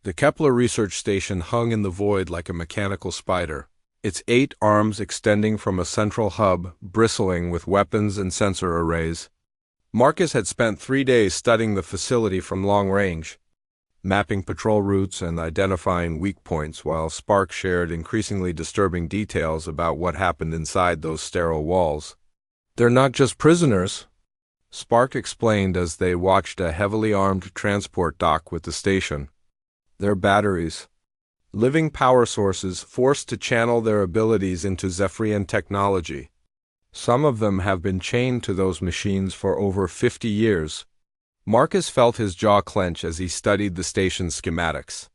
The Kepler research station hung in the void like a mechanical spider, its 8 arms extending from a central hub, bristling with weapons and sensor arrays. Marcus had spent 3 days studying the facility from long range, mapping patrol routes and identifying weak points, while Spark shared increasingly disturbing details about what happened inside those sterile walls. "They're not just prisoners," Spark explained as they watched a heavily armed transport dock with the station. "They're batteries. Living power sources forced to channel their abilities into Zephyrian technology. Some of them have been chained to those machines for over 50 years. Marcus felt his jaw clench as he studied the station's schematics.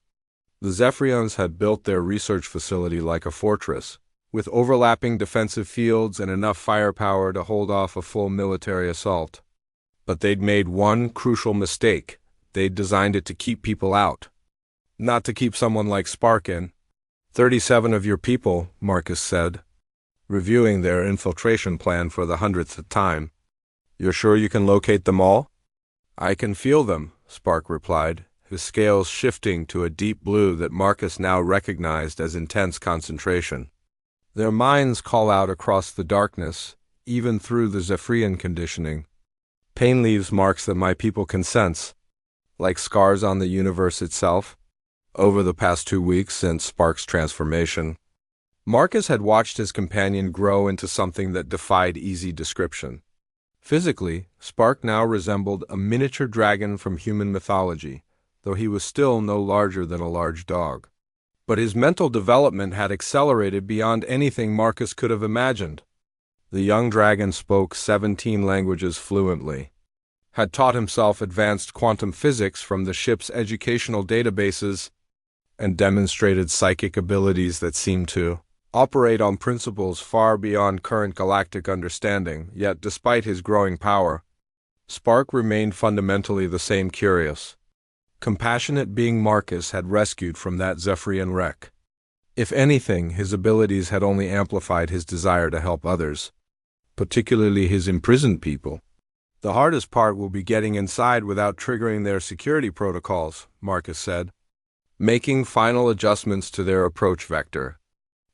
The Zephyrians had built their research facility like a fortress, with overlapping defensive fields and enough firepower to hold off a full military assault. But they'd made one crucial mistake. They'd designed it to keep people out, not to keep someone like Spark in. 37 of your people," Marcus said, reviewing their infiltration plan for the 100th time. "You're sure you can locate them all?" "I can feel them," Spark replied, his scales shifting to a deep blue that Marcus now recognized as intense concentration. "Their minds call out across the darkness, even through the Zephyrian conditioning. Pain leaves marks that my people can sense, like scars on the universe itself." Over the past 2 weeks since Spark's transformation, Marcus had watched his companion grow into something that defied easy description. Physically, Spark now resembled a miniature dragon from human mythology, though he was still no larger than a large dog. But his mental development had accelerated beyond anything Marcus could have imagined. The young dragon spoke 17 languages fluently, had taught himself advanced quantum physics from the ship's educational databases, and demonstrated psychic abilities that seemed to operate on principles far beyond current galactic understanding. Yet despite his growing power, Spark remained fundamentally the same curious, compassionate being Marcus had rescued from that Zephyrian wreck. If anything, his abilities had only amplified his desire to help others, particularly his imprisoned people. "The hardest part will be getting inside without triggering their security protocols," Marcus said, making final adjustments to their approach vector.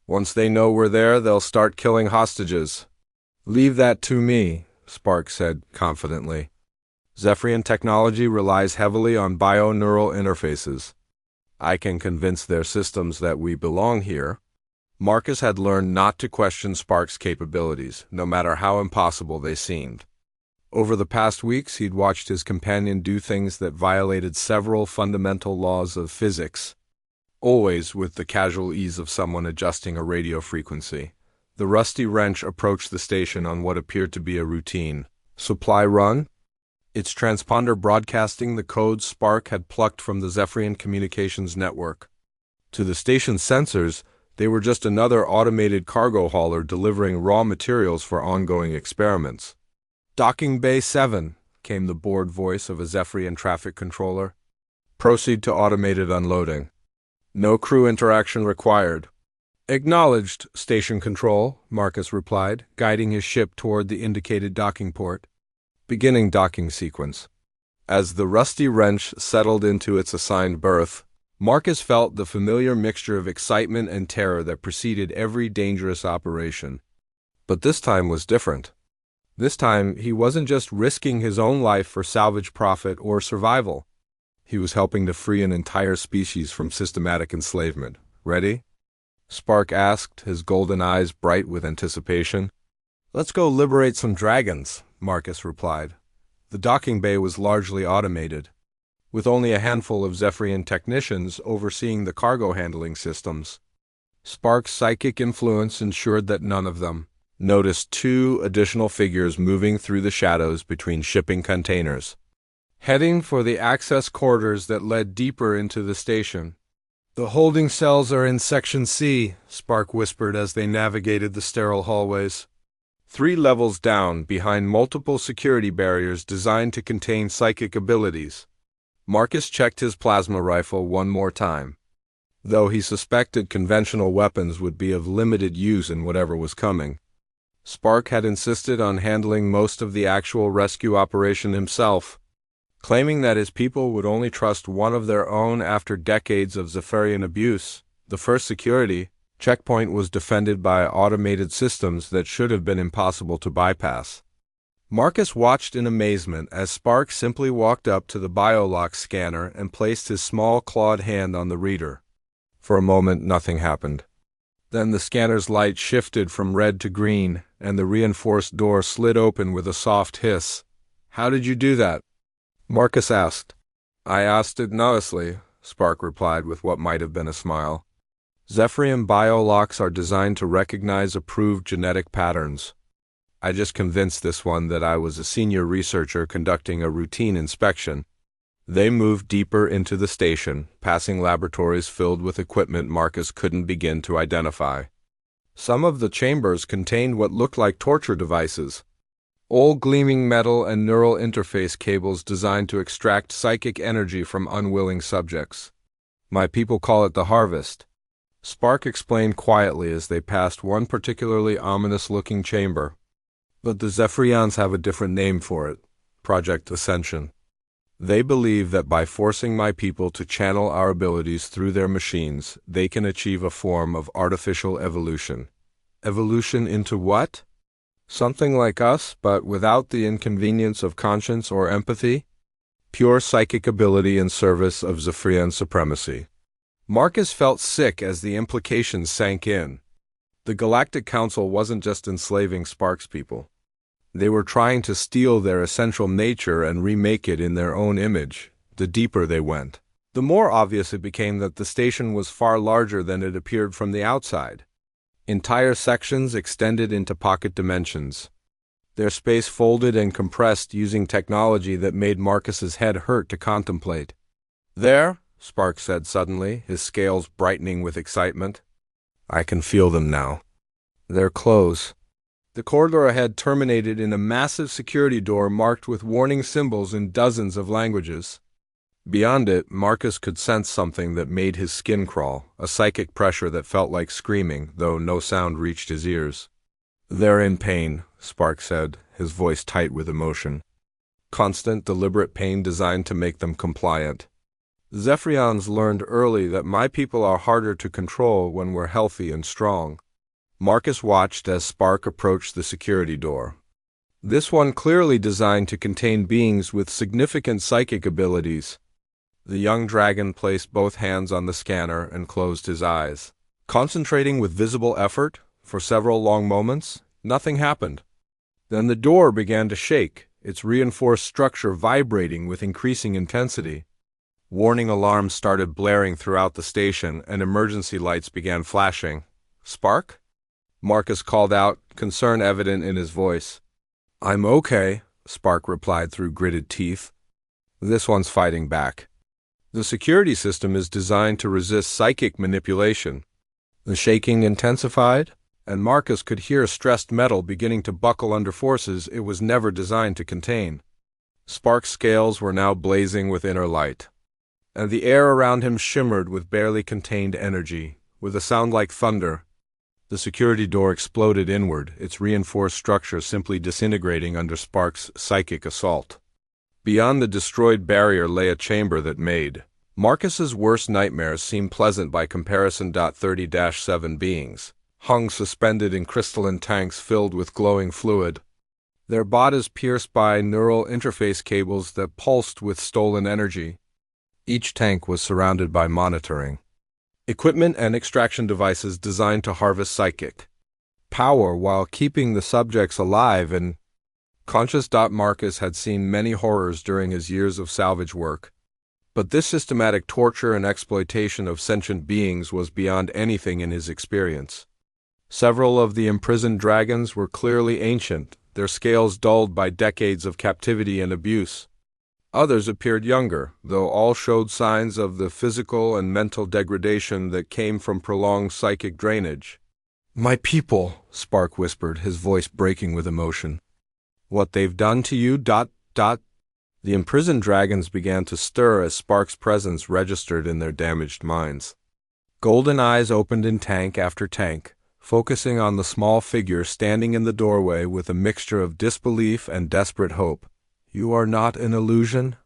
"Once they know we're there, they'll start killing hostages." "Leave that to me," Spark said confidently. "Zephyrian technology relies heavily on bio-neural interfaces. I can convince their systems that we belong here." Marcus had learned not to question Spark's capabilities, no matter how impossible they seemed. Over the past weeks, he'd watched his companion do things that violated several fundamental laws of physics, always with the casual ease of someone adjusting a radio frequency. The rusty wrench approached the station on what appeared to be a routine supply run, its transponder broadcasting the codes Spark had plucked from the Zephyrian communications network. To the station's sensors, they were just another automated cargo hauler delivering raw materials for ongoing experiments. "Docking Bay 7, came the bored voice of a Zephyrian traffic controller. "Proceed to automated unloading. No crew interaction required." "Acknowledged, Station Control," Marcus replied, guiding his ship toward the indicated docking port. Beginning docking sequence. As the rusty wrench settled into its assigned berth, Marcus felt the familiar mixture of excitement and terror that preceded every dangerous operation. But this time was different. This time, he wasn't just risking his own life for salvage profit or survival. He was helping to free an entire species from systematic enslavement. "Ready?" Spark asked, his golden eyes bright with anticipation. "Let's go liberate some dragons," Marcus replied. The docking bay was largely automated, with only a handful of Zephyrian technicians overseeing the cargo handling systems. Spark's psychic influence ensured that none of them noticed 2 additional figures moving through the shadows between shipping containers, heading for the access corridors that led deeper into the station. "The holding cells are in Section C," Spark whispered as they navigated the sterile hallways. 3 levels down, behind multiple security barriers designed to contain psychic abilities. Marcus checked his plasma rifle one more time, though he suspected conventional weapons would be of limited use in whatever was coming. Spark had insisted on handling most of the actual rescue operation himself. Claiming that his people would only trust one of their own after decades of Zephyrian abuse, the first security checkpoint was defended by automated systems that should have been impossible to bypass. Marcus watched in amazement as Spark simply walked up to the biolock scanner and placed his small clawed hand on the reader. For a moment, nothing happened. Then the scanner's light shifted from red to green, and the reinforced door slid open with a soft hiss. "How did you do that?" Marcus asked. "I asked it nervously," Spark replied with what might have been a smile. "Zephyrian biolocks are designed to recognize approved genetic patterns. I just convinced this one that I was a senior researcher conducting a routine inspection." They moved deeper into the station, passing laboratories filled with equipment Marcus couldn't begin to identify. Some of the chambers contained what looked like torture devices. Old gleaming metal and neural interface cables designed to extract psychic energy from unwilling subjects. "My people call it the harvest," Spark explained quietly as they passed one particularly ominous-looking chamber. "But the Zephyrians have a different name for it, Project Ascension. They believe that by forcing my people to channel our abilities through their machines, they can achieve a form of artificial evolution." "Evolution into what?" "Something like us, but without the inconvenience of conscience or empathy. Pure psychic ability in service of Zephyrian supremacy." Marcus felt sick as the implications sank in. The Galactic Council wasn't just enslaving Spark's people. They were trying to steal their essential nature and remake it in their own image. The deeper they went, the more obvious it became that the station was far larger than it appeared from the outside. Entire sections extended into pocket dimensions. Their space folded and compressed using technology that made Marcus's head hurt to contemplate. "There," Spark said suddenly, his scales brightening with excitement. "I can feel them now. They're close." The corridor ahead terminated in a massive security door marked with warning symbols in dozens of languages. Beyond it, Marcus could sense something that made his skin crawl, a psychic pressure that felt like screaming, though no sound reached his ears. "They're in pain," Spark said, his voice tight with emotion. Constant, deliberate pain designed to make them compliant. "Zephyrians learned early that my people are harder to control when we're healthy and strong." Marcus watched as Spark approached the security door. This one clearly designed to contain beings with significant psychic abilities. The young dragon placed both hands on the scanner and closed his eyes. Concentrating with visible effort, for several long moments, nothing happened. Then the door began to shake, its reinforced structure vibrating with increasing intensity. Warning alarms started blaring throughout the station, and emergency lights began flashing. "Spark?" Marcus called out, concern evident in his voice. "I'm okay," Spark replied through gritted teeth. "This one's fighting back. The security system is designed to resist psychic manipulation." The shaking intensified, and Marcus could hear stressed metal beginning to buckle under forces it was never designed to contain. Spark's scales were now blazing with inner light, and the air around him shimmered with barely contained energy. With a sound like thunder, the security door exploded inward, its reinforced structure simply disintegrating under Spark's psychic assault. Beyond the destroyed barrier lay a chamber that made Marcus's worst nightmares seem pleasant by comparison. 30-7 beings hung suspended in crystalline tanks filled with glowing fluid, their bodies pierced by neural interface cables that pulsed with stolen energy. Each tank was surrounded by monitoring equipment and extraction devices designed to harvest psychic power while keeping the subjects alive and conscious. Marcus had seen many horrors during his years of salvage work, but this systematic torture and exploitation of sentient beings was beyond anything in his experience. Several of the imprisoned dragons were clearly ancient, their scales dulled by decades of captivity and abuse. Others appeared younger, though all showed signs of the physical and mental degradation that came from prolonged psychic drainage. "My people," Spark whispered, his voice breaking with emotion. "What they've done to you, ... The imprisoned dragons began to stir as Spark's presence registered in their damaged minds. Golden eyes opened in tank after tank, focusing on the small figure standing in the doorway with a mixture of disbelief and desperate hope. "You are not an illusion?"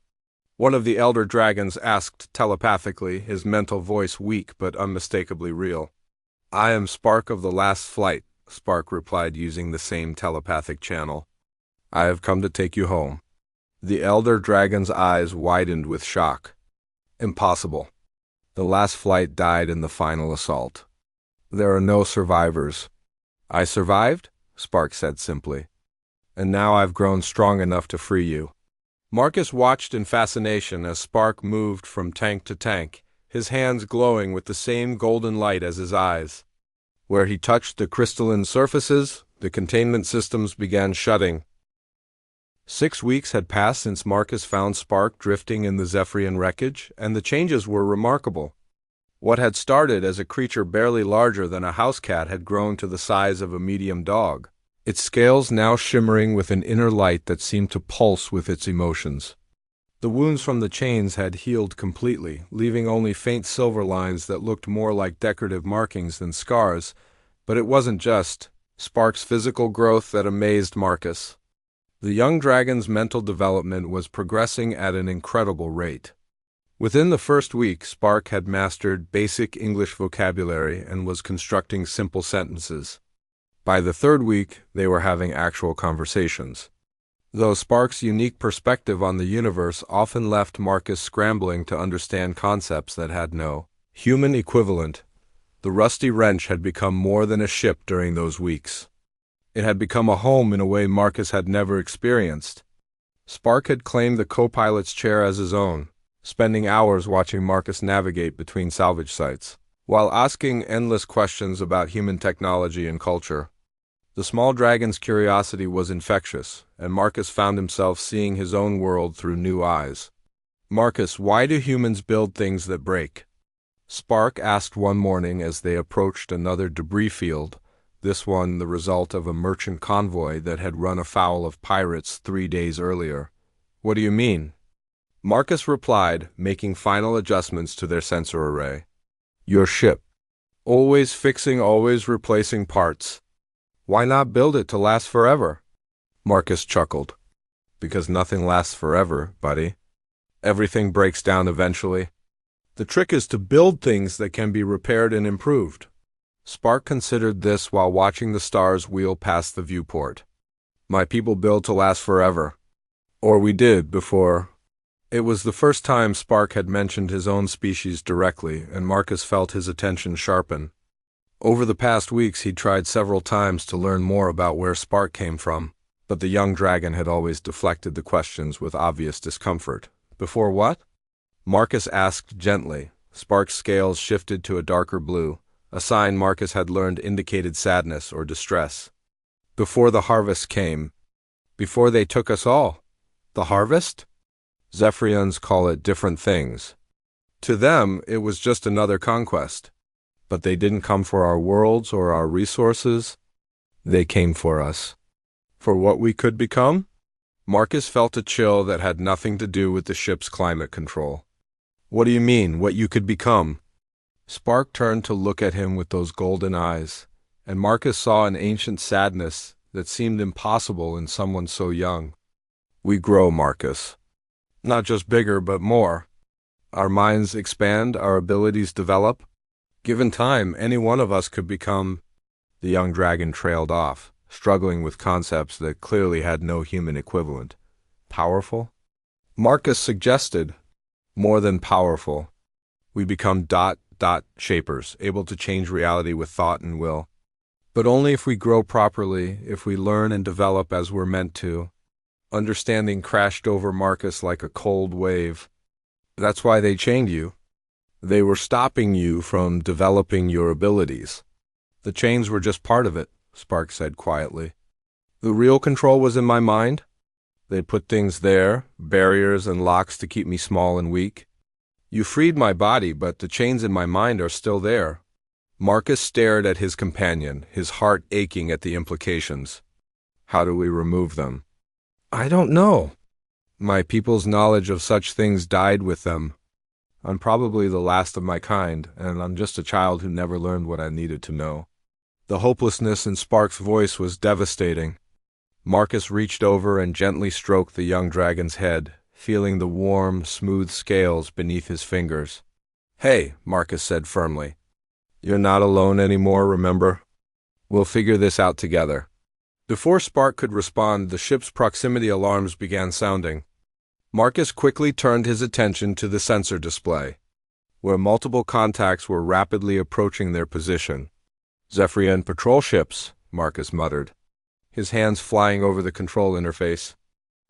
One of the elder dragons asked telepathically, his mental voice weak but unmistakably real. "I am Spark of the last flight," Spark replied using the same telepathic channel. "I have come to take you home." The elder dragon's eyes widened with shock. "Impossible. The last flight died in the final assault. There are no survivors." "I survived," Spark said simply. "And now I've grown strong enough to free you." Marcus watched in fascination as Spark moved from tank to tank, his hands glowing with the same golden light as his eyes. Where he touched the crystalline surfaces, the containment systems began shutting. 6 weeks had passed since Marcus found Spark drifting in the Zephyrian wreckage, and the changes were remarkable. What had started as a creature barely larger than a house cat had grown to the size of a medium dog, its scales now shimmering with an inner light that seemed to pulse with its emotions. The wounds from the chains had healed completely, leaving only faint silver lines that looked more like decorative markings than scars, but it wasn't just Spark's physical growth that amazed Marcus. The young dragon's mental development was progressing at an incredible rate. Within the first week, Spark had mastered basic English vocabulary and was constructing simple sentences. By the third week, they were having actual conversations. Though Spark's unique perspective on the universe often left Marcus scrambling to understand concepts that had no human equivalent, the rusty wrench had become more than a ship during those weeks. It had become a home in a way Marcus had never experienced. Spark had claimed the co-pilot's chair as his own, spending hours watching Marcus navigate between salvage sites, while asking endless questions about human technology and culture. The small dragon's curiosity was infectious, and Marcus found himself seeing his own world through new eyes. "Marcus, why do humans build things that break?" Spark asked one morning as they approached another debris field, this one the result of a merchant convoy that had run afoul of pirates 3 days earlier. "What do you mean?" Marcus replied, making final adjustments to their sensor array. "Your ship. Always fixing, always replacing parts. Why not build it to last forever?" Marcus chuckled. "Because nothing lasts forever, buddy. Everything breaks down eventually. The trick is to build things that can be repaired and improved." Spark considered this while watching the stars wheel past the viewport. "My people build to last forever. Or we did before." It was the first time Spark had mentioned his own species directly, and Marcus felt his attention sharpen. Over the past weeks he'd tried several times to learn more about where Spark came from, but the young dragon had always deflected the questions with obvious discomfort. "Before what?" Marcus asked gently. Spark's scales shifted to a darker blue, a sign Marcus had learned indicated sadness or distress. "Before the harvest came. Before they took us all." "The harvest?" "Zephyrians call it different things. To them, it was just another conquest. But they didn't come for our worlds or our resources. They came for us." "For what we could become?" Marcus felt a chill that had nothing to do with the ship's climate control. "What do you mean, what you could become?" Spark turned to look at him with those golden eyes, and Marcus saw an ancient sadness that seemed impossible in someone so young. "We grow, Marcus. Not just bigger, but more. Our minds expand, our abilities develop. Given time, any one of us could become—" The young dragon trailed off, struggling with concepts that clearly had no human equivalent. "Powerful?" Marcus suggested. "More than powerful. We become shapers, able to change reality with thought and will. But only if we grow properly, if we learn and develop as we're meant to." Understanding crashed over Marcus like a cold wave. "That's why they chained you. They were stopping you from developing your abilities." "The chains were just part of it," Spark said quietly. "The real control was in my mind. They put things there, barriers and locks to keep me small and weak. You freed my body, but the chains in my mind are still there." Marcus stared at his companion, his heart aching at the implications. "How do we remove them?" "I don't know. My people's knowledge of such things died with them. I'm probably the last of my kind, and I'm just a child who never learned what I needed to know." The hopelessness in Spark's voice was devastating. Marcus reached over and gently stroked the young dragon's head, feeling the warm, smooth scales beneath his fingers. "Hey," Marcus said firmly. "You're not alone anymore, remember? We'll figure this out together." Before Spark could respond, the ship's proximity alarms began sounding. Marcus quickly turned his attention to the sensor display, where multiple contacts were rapidly approaching their position. "Zephyrian patrol ships," Marcus muttered, his hands flying over the control interface.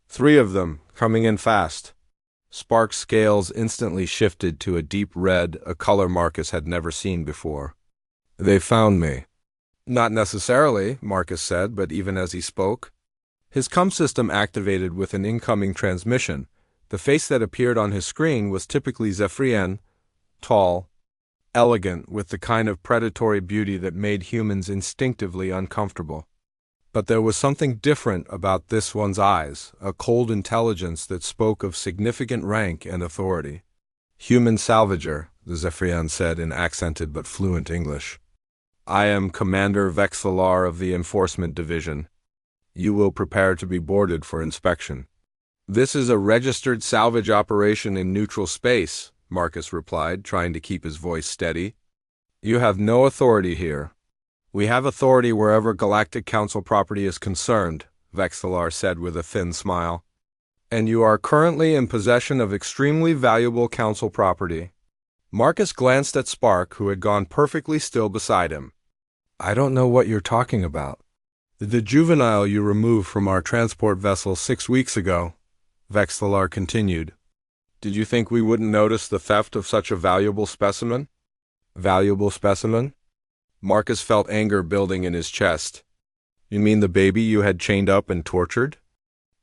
"3 of them, coming in fast." Spark's scales instantly shifted to a deep red, a color Marcus had never seen before. "They found me." "Not necessarily," Marcus said, but even as he spoke, his comm system activated with an incoming transmission. The face that appeared on his screen was typically Zephyrian, tall, elegant, with the kind of predatory beauty that made humans instinctively uncomfortable. But there was something different about this one's eyes, a cold intelligence that spoke of significant rank and authority. "Human salvager," the Zephyrian said in accented but fluent English. "I am Commander Vexillar of the Enforcement Division. You will prepare to be boarded for inspection." "This is a registered salvage operation in neutral space," Marcus replied, trying to keep his voice steady. "You have no authority here." "We have authority wherever Galactic Council property is concerned," Vexillar said with a thin smile. "And you are currently in possession of extremely valuable Council property." Marcus glanced at Spark, who had gone perfectly still beside him. "I don't know what you're talking about." "The juvenile you removed from our transport vessel 6 weeks ago," Vexillar continued. "Did you think we wouldn't notice the theft of such a valuable specimen?" "Valuable specimen?" Marcus felt anger building in his chest. "You mean the baby you had chained up and tortured?"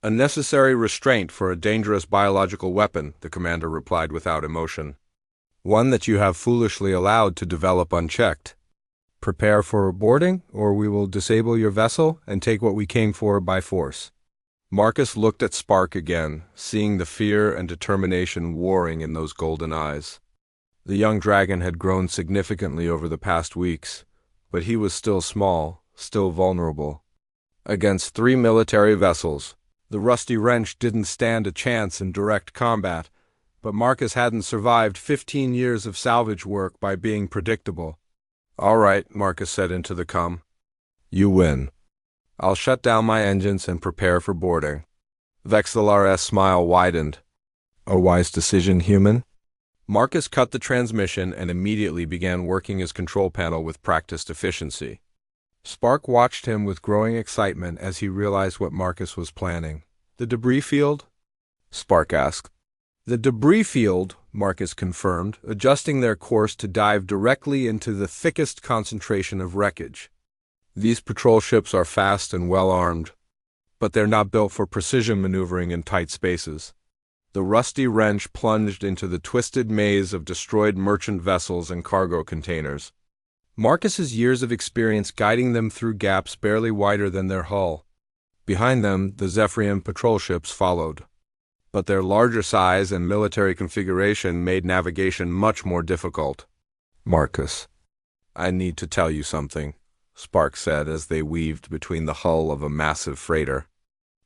"A necessary restraint for a dangerous biological weapon," the commander replied without emotion. "One that you have foolishly allowed to develop unchecked. Prepare for boarding, or we will disable your vessel and take what we came for by force." Marcus looked at Spark again, seeing the fear and determination warring in those golden eyes. The young dragon had grown significantly over the past weeks, but he was still small, still vulnerable. Against 3 military vessels, the rusty wrench didn't stand a chance in direct combat, but Marcus hadn't survived 15 years of salvage work by being predictable. "All right," Marcus said into the comm. "You win. I'll shut down my engines and prepare for boarding." Vexillar's smile widened. "A wise decision, human?" Marcus cut the transmission and immediately began working his control panel with practiced efficiency. Spark watched him with growing excitement as he realized what Marcus was planning. "The debris field?" Spark asked. "The debris field," Marcus confirmed, adjusting their course to dive directly into the thickest concentration of wreckage. "These patrol ships are fast and well-armed, but they're not built for precision maneuvering in tight spaces." The rusty wrench plunged into the twisted maze of destroyed merchant vessels and cargo containers, Marcus's years of experience guiding them through gaps barely wider than their hull. Behind them, the Zephyrian patrol ships followed, but their larger size and military configuration made navigation much more difficult. "Marcus, I need to tell you something," Spark said as they weaved between the hull of a massive freighter.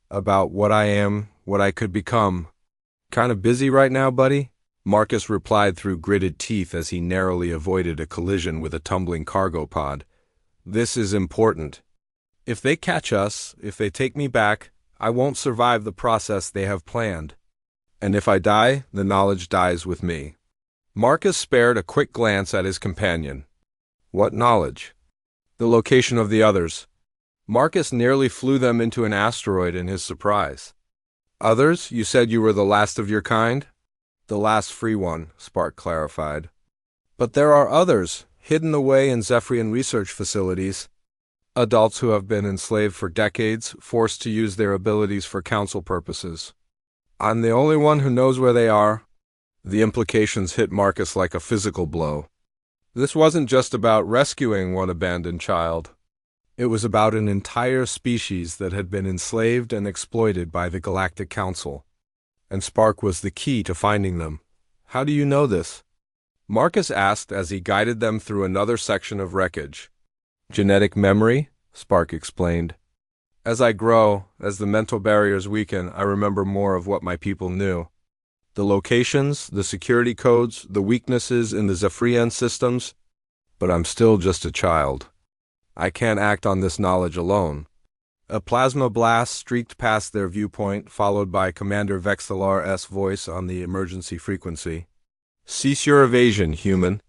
"About what I am, what I could become. Kind of busy right now, buddy?" Marcus replied through gritted teeth as he narrowly avoided a collision with a tumbling cargo pod. "This is important. If they catch us, if they take me back, I won't survive the process they have planned. And if I die, the knowledge dies with me." Marcus spared a quick glance at his companion. "What knowledge?" "The location of the others." Marcus nearly flew them into an asteroid in his surprise. "Others? You said you were the last of your kind?" "The last free one," Spark clarified. "But there are others, hidden away in Zephyrian research facilities. Adults who have been enslaved for decades, forced to use their abilities for council purposes. I'm the only one who knows where they are." The implications hit Marcus like a physical blow. This wasn't just about rescuing one abandoned child. It was about an entire species that had been enslaved and exploited by the Galactic Council. And Spark was the key to finding them. "How do you know this?" Marcus asked as he guided them through another section of wreckage. "Genetic memory," Spark explained. "As I grow, as the mental barriers weaken, I remember more of what my people knew. The locations, the security codes, the weaknesses in the Zephyrian systems, but I'm still just a child. I can't act on this knowledge alone. A plasma blast streaked past their viewpoint, followed by Commander Vexelar's voice on the emergency frequency. Cease your evasion, human.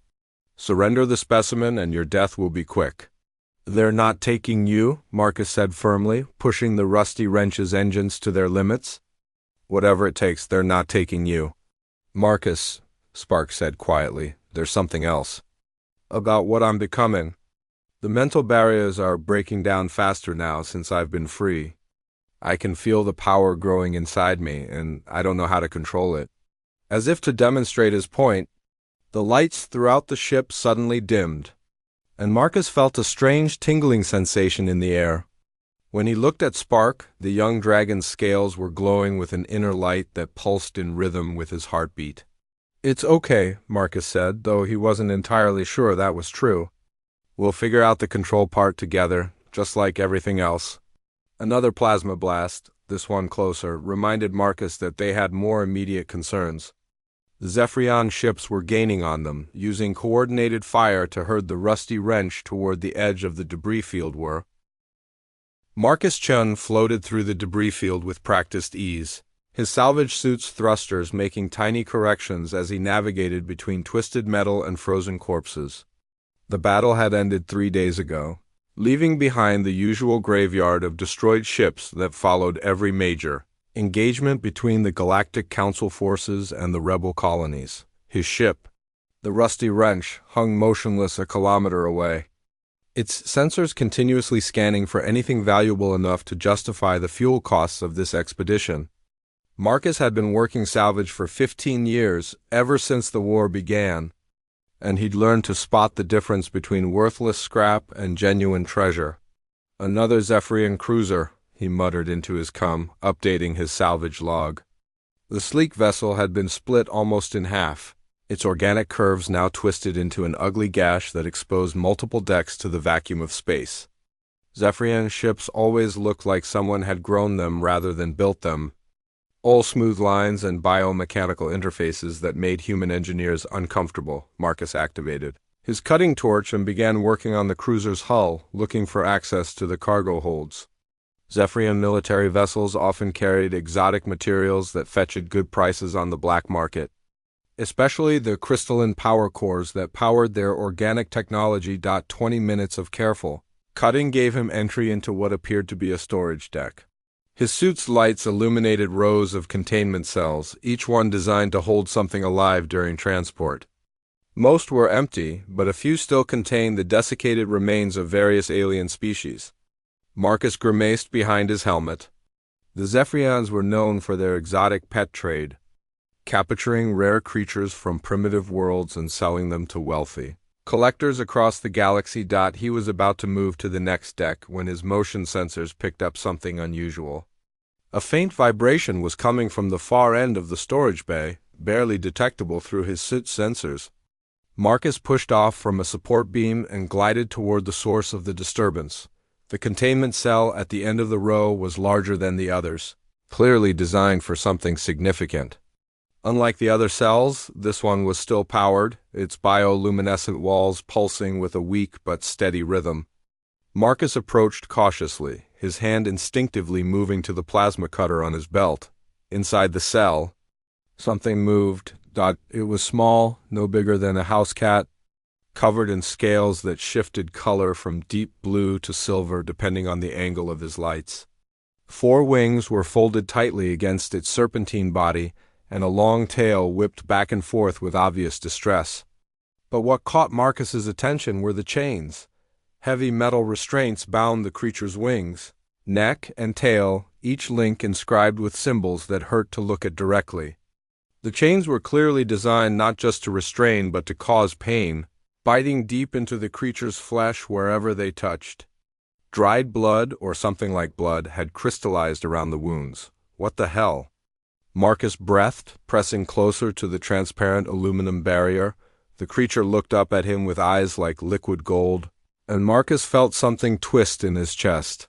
Surrender the specimen and your death will be quick. They're not taking you, Marcus said firmly, pushing the rusty wrench's engines to their limits. Whatever it takes, they're not taking you. Marcus, Spark said quietly, there's something else. About what I'm becoming. The mental barriers are breaking down faster now since I've been free. I can feel the power growing inside me, and I don't know how to control it. As if to demonstrate his point, the lights throughout the ship suddenly dimmed, and Marcus felt a strange tingling sensation in the air. When he looked at Spark, the young dragon's scales were glowing with an inner light that pulsed in rhythm with his heartbeat. It's okay, Marcus said, though he wasn't entirely sure that was true. We'll figure out the control part together, just like everything else. Another plasma blast, this one closer, reminded Marcus that they had more immediate concerns. The Zephyrian ships were gaining on them, using coordinated fire to herd the rusty wrench toward the edge of the debris field were. Marcus Chun floated through the debris field with practiced ease, his salvage suit's thrusters making tiny corrections as he navigated between twisted metal and frozen corpses. The battle had ended 3 days ago, leaving behind the usual graveyard of destroyed ships that followed every major engagement between the Galactic Council forces and the rebel colonies. His ship, the rusty wrench, hung motionless a kilometer away, its sensors continuously scanning for anything valuable enough to justify the fuel costs of this expedition. Marcus had been working salvage for 15 years, ever since the war began, and he'd learned to spot the difference between worthless scrap and genuine treasure. Another Zephyrian cruiser, he muttered into his cum, updating his salvage log. The sleek vessel had been split almost in half, its organic curves now twisted into an ugly gash that exposed multiple decks to the vacuum of space. Zephyrian ships always looked like someone had grown them rather than built them, all smooth lines and biomechanical interfaces that made human engineers uncomfortable. Marcus activated his cutting torch and began working on the cruiser's hull, looking for access to the cargo holds. Zephyrian military vessels often carried exotic materials that fetched good prices on the black market, especially the crystalline power cores that powered their organic technology. 20 minutes of careful cutting gave him entry into what appeared to be a storage deck. His suit's lights illuminated rows of containment cells, each one designed to hold something alive during transport. Most were empty, but a few still contained the desiccated remains of various alien species. Marcus grimaced behind his helmet. The Zephyrians were known for their exotic pet trade, capturing rare creatures from primitive worlds and selling them to wealthy collectors across the galaxy. He was about to move to the next deck when his motion sensors picked up something unusual. A faint vibration was coming from the far end of the storage bay, barely detectable through his suit sensors. Marcus pushed off from a support beam and glided toward the source of the disturbance. The containment cell at the end of the row was larger than the others, clearly designed for something significant. Unlike the other cells, this one was still powered, its bioluminescent walls pulsing with a weak but steady rhythm. Marcus approached cautiously, his hand instinctively moving to the plasma cutter on his belt. Inside the cell, something moved. It was small, no bigger than a house cat, covered in scales that shifted color from deep blue to silver depending on the angle of his lights. 4 wings were folded tightly against its serpentine body, and a long tail whipped back and forth with obvious distress. But what caught Marcus's attention were the chains. Heavy metal restraints bound the creature's wings, neck and tail, each link inscribed with symbols that hurt to look at directly. The chains were clearly designed not just to restrain but to cause pain, biting deep into the creature's flesh wherever they touched. Dried blood, or something like blood, had crystallized around the wounds. What the hell? Marcus breathed, pressing closer to the transparent aluminum barrier. The creature looked up at him with eyes like liquid gold, and Marcus felt something twist in his chest.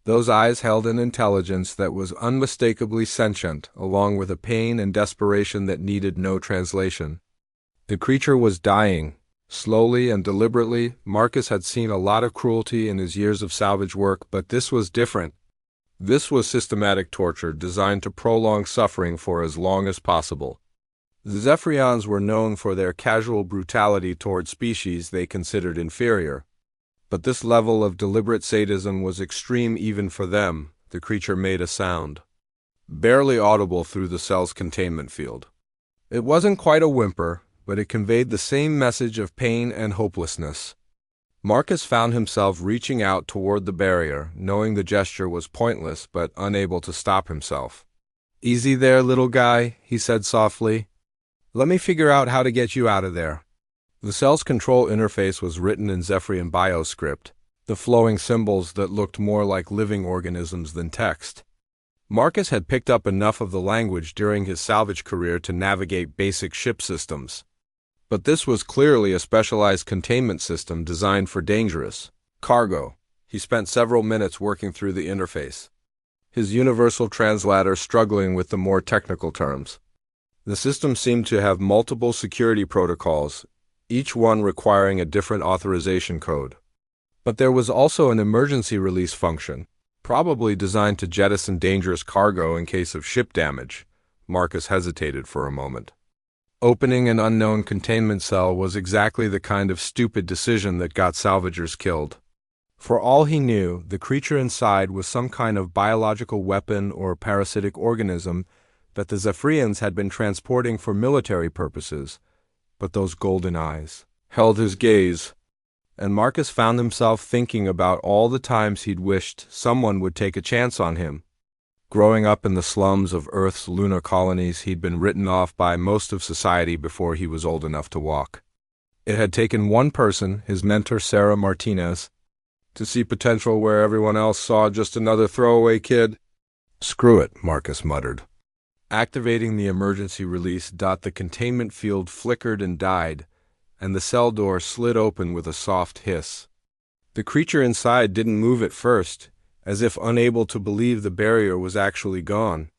Those eyes held an intelligence that was unmistakably sentient, along with a pain and desperation that needed no translation. The creature was dying. Slowly and deliberately. Marcus had seen a lot of cruelty in his years of salvage work, but this was different. This was systematic torture designed to prolong suffering for as long as possible. The Zephyrians were known for their casual brutality toward species they considered inferior. But this level of deliberate sadism was extreme even for them. The creature made a sound, barely audible through the cell's containment field. It wasn't quite a whimper, but it conveyed the same message of pain and hopelessness. Marcus found himself reaching out toward the barrier, knowing the gesture was pointless but unable to stop himself. "Easy there, little guy," he said softly. "Let me figure out how to get you out of there." The cell's control interface was written in Zephyrian bioscript, the flowing symbols that looked more like living organisms than text. Marcus had picked up enough of the language during his salvage career to navigate basic ship systems. But this was clearly a specialized containment system designed for dangerous cargo. He spent several minutes working through the interface, his universal translator struggling with the more technical terms. The system seemed to have multiple security protocols, each one requiring a different authorization code. But there was also an emergency release function, probably designed to jettison dangerous cargo in case of ship damage. Marcus hesitated for a moment. Opening an unknown containment cell was exactly the kind of stupid decision that got salvagers killed. For all he knew, the creature inside was some kind of biological weapon or parasitic organism that the Zephyrians had been transporting for military purposes. But those golden eyes held his gaze, and Marcus found himself thinking about all the times he'd wished someone would take a chance on him. Growing up in the slums of Earth's lunar colonies, he'd been written off by most of society before he was old enough to walk. It had taken one person, his mentor Sarah Martinez, to see potential where everyone else saw just another throwaway kid. "Screw it," Marcus muttered. Activating the emergency release, the containment field flickered and died, and the cell door slid open with a soft hiss. The creature inside didn't move at first, as if unable to believe the barrier was actually gone.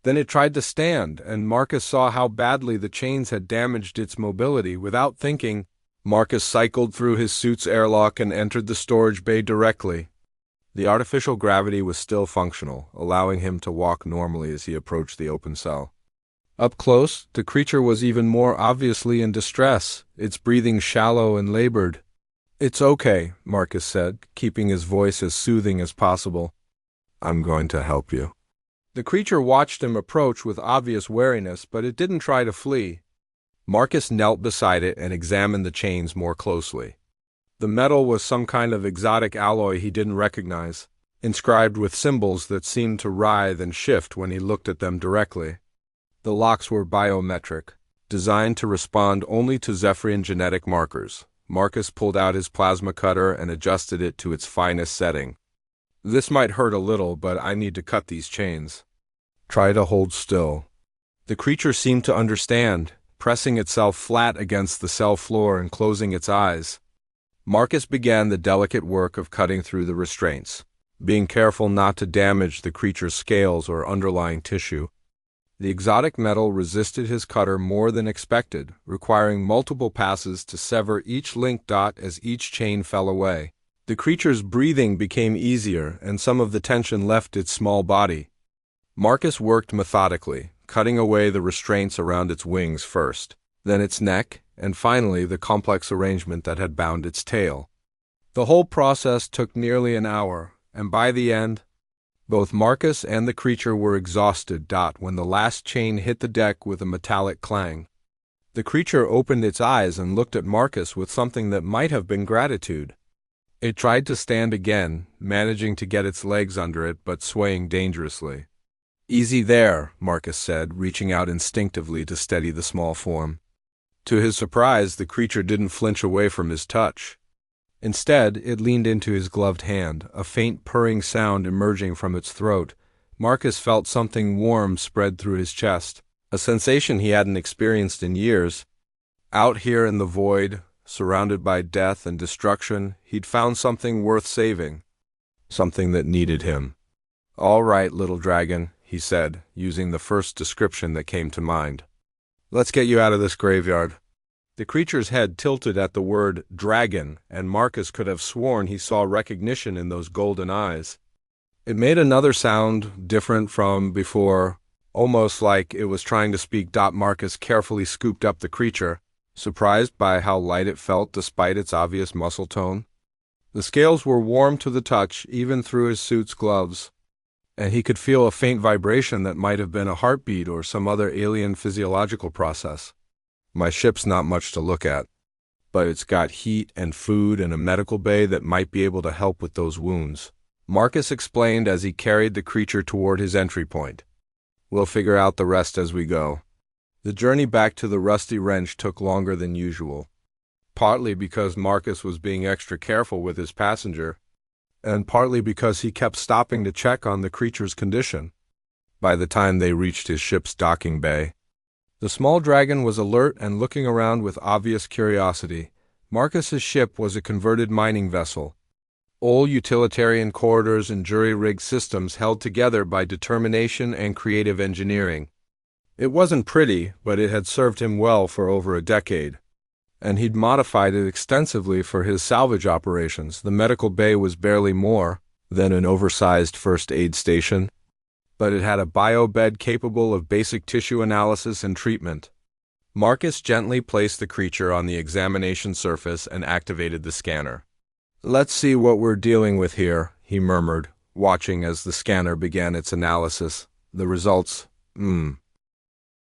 Then it tried to stand, and Marcus saw how badly the chains had damaged its mobility. Without thinking, Marcus cycled through his suit's airlock and entered the storage bay directly. The artificial gravity was still functional, allowing him to walk normally as he approached the open cell. Up close, the creature was even more obviously in distress, its breathing shallow and labored. "It's okay," Marcus said, keeping his voice as soothing as possible. "I'm going to help you." The creature watched him approach with obvious wariness, but it didn't try to flee. Marcus knelt beside it and examined the chains more closely. The metal was some kind of exotic alloy he didn't recognize, inscribed with symbols that seemed to writhe and shift when he looked at them directly. The locks were biometric, designed to respond only to Zephyrian genetic markers. Marcus pulled out his plasma cutter and adjusted it to its finest setting. "This might hurt a little, but I need to cut these chains." "Try to hold still." The creature seemed to understand, pressing itself flat against the cell floor and closing its eyes. Marcus began the delicate work of cutting through the restraints, being careful not to damage the creature's scales or underlying tissue. The exotic metal resisted his cutter more than expected, requiring multiple passes to sever each link. As each chain fell away, the creature's breathing became easier and some of the tension left its small body. Marcus worked methodically, cutting away the restraints around its wings first, then its neck, and finally the complex arrangement that had bound its tail. The whole process took nearly an hour, and by the end, both Marcus and the creature were exhausted. When the last chain hit the deck with a metallic clang, the creature opened its eyes and looked at Marcus with something that might have been gratitude. It tried to stand again, managing to get its legs under it but swaying dangerously. "Easy there," Marcus said, reaching out instinctively to steady the small form. To his surprise, the creature didn't flinch away from his touch. Instead, it leaned into his gloved hand, a faint purring sound emerging from its throat. Marcus felt something warm spread through his chest, a sensation he hadn't experienced in years. Out here in the void, surrounded by death and destruction, he'd found something worth saving. something that needed him. "All right, little dragon," he said, using the first description that came to mind. "Let's get you out of this graveyard." The creature's head tilted at the word dragon, and Marcus could have sworn he saw recognition in those golden eyes. It made another sound different from before, almost like it was trying to speak. Marcus carefully scooped up the creature, surprised by how light it felt despite its obvious muscle tone. The scales were warm to the touch, even through his suit's gloves, and he could feel a faint vibration that might have been a heartbeat or some other alien physiological process. "My ship's not much to look at, but it's got heat and food and a medical bay that might be able to help with those wounds," Marcus explained as he carried the creature toward his entry point. "We'll figure out the rest as we go." The journey back to the Rusty Wrench took longer than usual, partly because Marcus was being extra careful with his passenger, and partly because he kept stopping to check on the creature's condition. By the time they reached his ship's docking bay, the small dragon was alert and looking around with obvious curiosity. Marcus's ship was a converted mining vessel, old utilitarian corridors and jury-rigged systems held together by determination and creative engineering. It wasn't pretty, but it had served him well for over a decade, and he'd modified it extensively for his salvage operations. The medical bay was barely more than an oversized first aid station, but it had a biobed capable of basic tissue analysis and treatment. Marcus gently placed the creature on the examination surface and activated the scanner. "Let's see what we're dealing with here," he murmured, watching as the scanner began its analysis. The results,